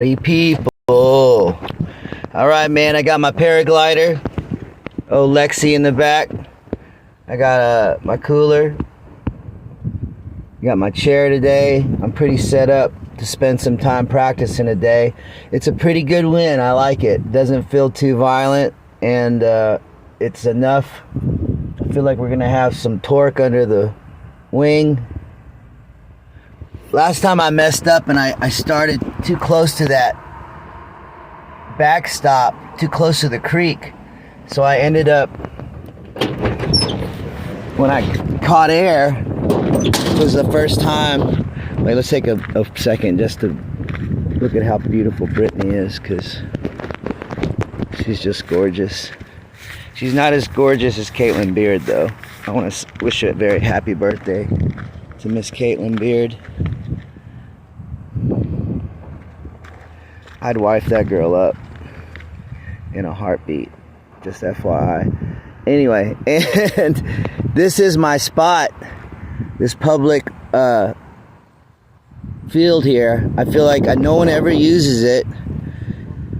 People. All right, man, I got my paraglider. Oh, Lexi in the back. I got my cooler. Got my chair today. I'm pretty set up to spend some time practicing today. It's a pretty good win. I like it. Doesn't feel too violent, and it's enough. I feel like we're gonna have some torque under the wing. Last time I messed up and I started too close to that backstop, too close to the creek. So I ended up, when I caught air, it was the first time. Wait, let's take a second just to look at how beautiful Brittany is, because she's just gorgeous. She's not as gorgeous as Katelyn Beard, though. I want to wish her a very happy birthday to Miss Katelyn Beard. I'd wife that girl up in a heartbeat, just FYI. Anyway, and this is my spot, this public field here. I feel like no one ever uses it,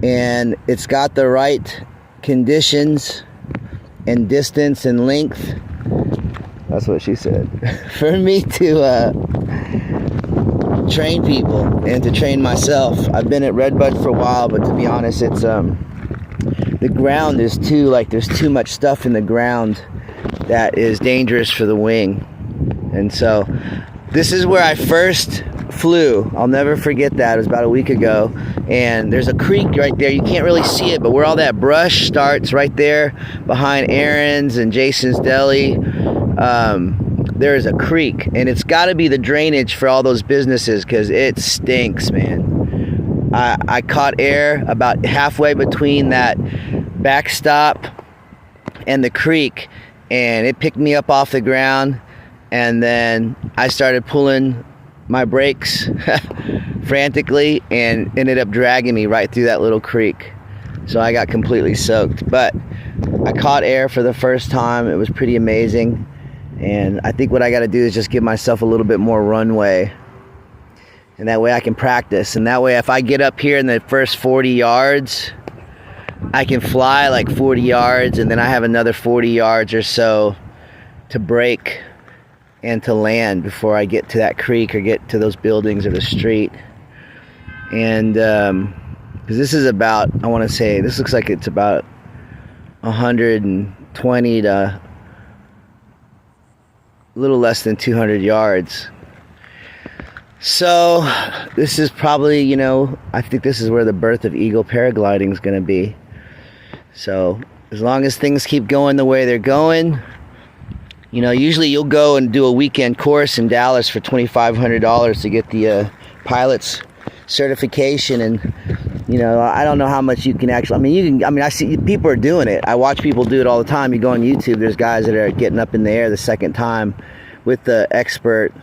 and it's got the right conditions and distance and length. That's what she said. For me to train people and to train myself. I've been at Redbud for a while, but to be honest, it's the ground is there's too much stuff in the ground that is dangerous for the wing. And so this is where I first flew. I'll never forget that. It was about a week ago, and there's a creek right there. You can't really see it, but where all that brush starts, right there behind Aaron's and Jason's Deli, there is a creek, and it's got to be the drainage for all those businesses, because it stinks, man. I caught air about halfway between that backstop and the creek, and it picked me up off the ground, and then I started pulling my brakes frantically and ended up dragging me right through that little creek. So I got completely soaked, but I caught air for the first time. It was pretty amazing. And I think what I got to do is just give myself a little bit more runway. And that way I can practice. And that way if I get up here in the first 40 yards, I can fly like 40 yards. And then I have another 40 yards or so to break and to land before I get to that creek or get to those buildings or the street. And because this is about, I want to say, this looks like it's about 120 to a little less than 200 yards. So this is probably, I think this is where the birth of Eagle paragliding is going to be. So as long as things keep going the way they're going, usually you'll go and do a weekend course in Dallas for $2,500 to get the pilot's certification. And I don't know how much you can actually, I see people are doing it. I watch people do it all the time. You go on YouTube, there's guys that are getting up in the air the second time with the expert.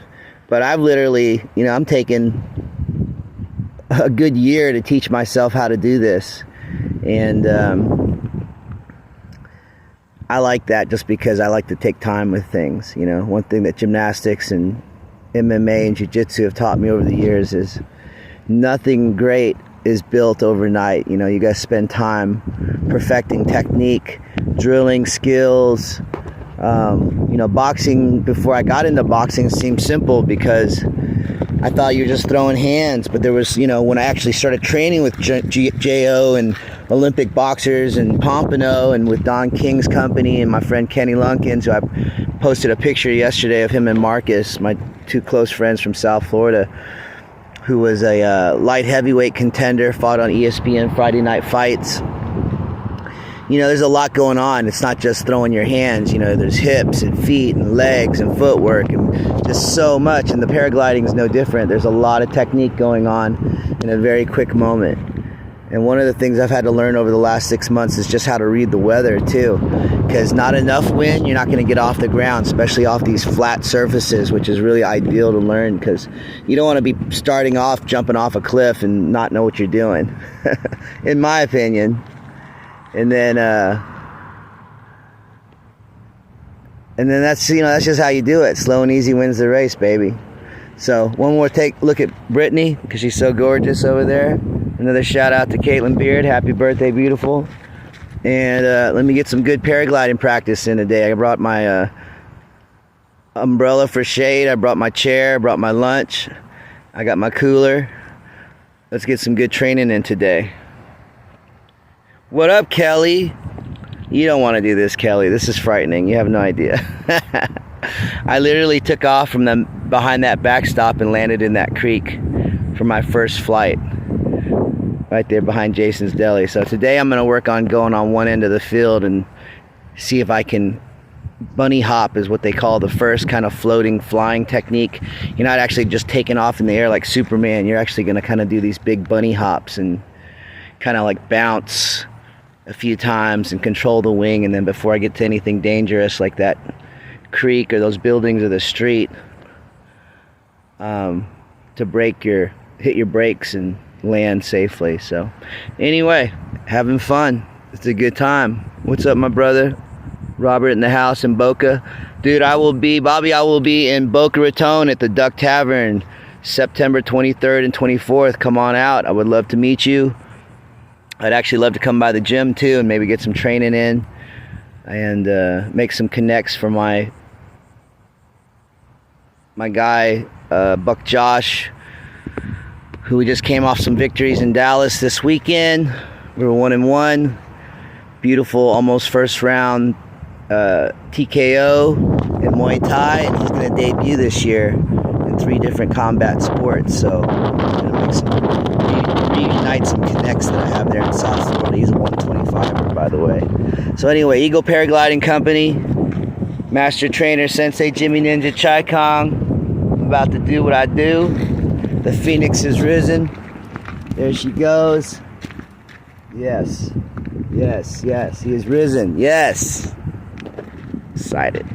But I've literally, I'm taking a good year to teach myself how to do this. And I like that just because I like to take time with things. One thing that gymnastics and MMA and jiu-jitsu have taught me over the years is nothing great is built overnight. You guys spend time perfecting technique, drilling skills. Boxing, before I got into boxing, seemed simple because I thought you were just throwing hands. But there was, when I actually started training with J.O. and Olympic boxers and Pompano and with Don King's company and my friend Kenny Lunkins, who I posted a picture yesterday of him and Marcus, my two close friends from South Florida, who was a light heavyweight contender, fought on ESPN Friday Night Fights. There's a lot going on. It's not just throwing your hands. There's hips and feet and legs and footwork and just so much. And the paragliding is no different. There's a lot of technique going on in a very quick moment. And one of the things I've had to learn over the last 6 months is just how to read the weather too. Because not enough wind, you're not going to get off the ground, especially off these flat surfaces, which is really ideal to learn, because you don't want to be starting off, jumping off a cliff and not know what you're doing, in my opinion. And then that's just how you do it. Slow and easy wins the race, baby. So one more look at Brittany, because she's so gorgeous over there. Another shout out to Katelyn Beard. Happy birthday, beautiful. And let me get some good paragliding practice in today. I brought my umbrella for shade. I brought my chair. I brought my lunch. I got my cooler. Let's get some good training in today. What up, Kelly? You don't want to do this, Kelly. This is frightening. You have no idea. I literally took off from behind that backstop and landed in that creek for my first flight. Right there behind Jason's Deli. So today I'm going to work on going on one end of the field and see if I can bunny hop, is what they call the first kind of floating flying technique. You're not actually just taking off in the air like Superman. You're actually going to kind of do these big bunny hops and kind of like bounce a few times and control the wing, and then before I get to anything dangerous like that creek or those buildings or the street, to hit your brakes and land safely. So anyway, having fun. It's a good time. What's up, my brother Robert in the house in Boca? Dude, I will be in Boca Raton at the Duck Tavern September 23rd and 24th. Come on out. I would love to meet you. I'd actually love to come by the gym too and maybe get some training in and make some connects for my guy Buck Josh, who just came off some victories in Dallas this weekend. We were 1-1. Beautiful, almost first round TKO in Muay Thai, and he's going to debut this year in 3 different combat sports. So I'm going to make reunite some connects that I have there in South Florida. He's a 125er, by the way. So anyway, Eagle Paragliding Company, Master Trainer Sensei Jimmy Ninja Chai Kong. I'm about to do what I do. The Phoenix is risen. There she goes. Yes. Yes, yes. He is risen. Yes. Excited.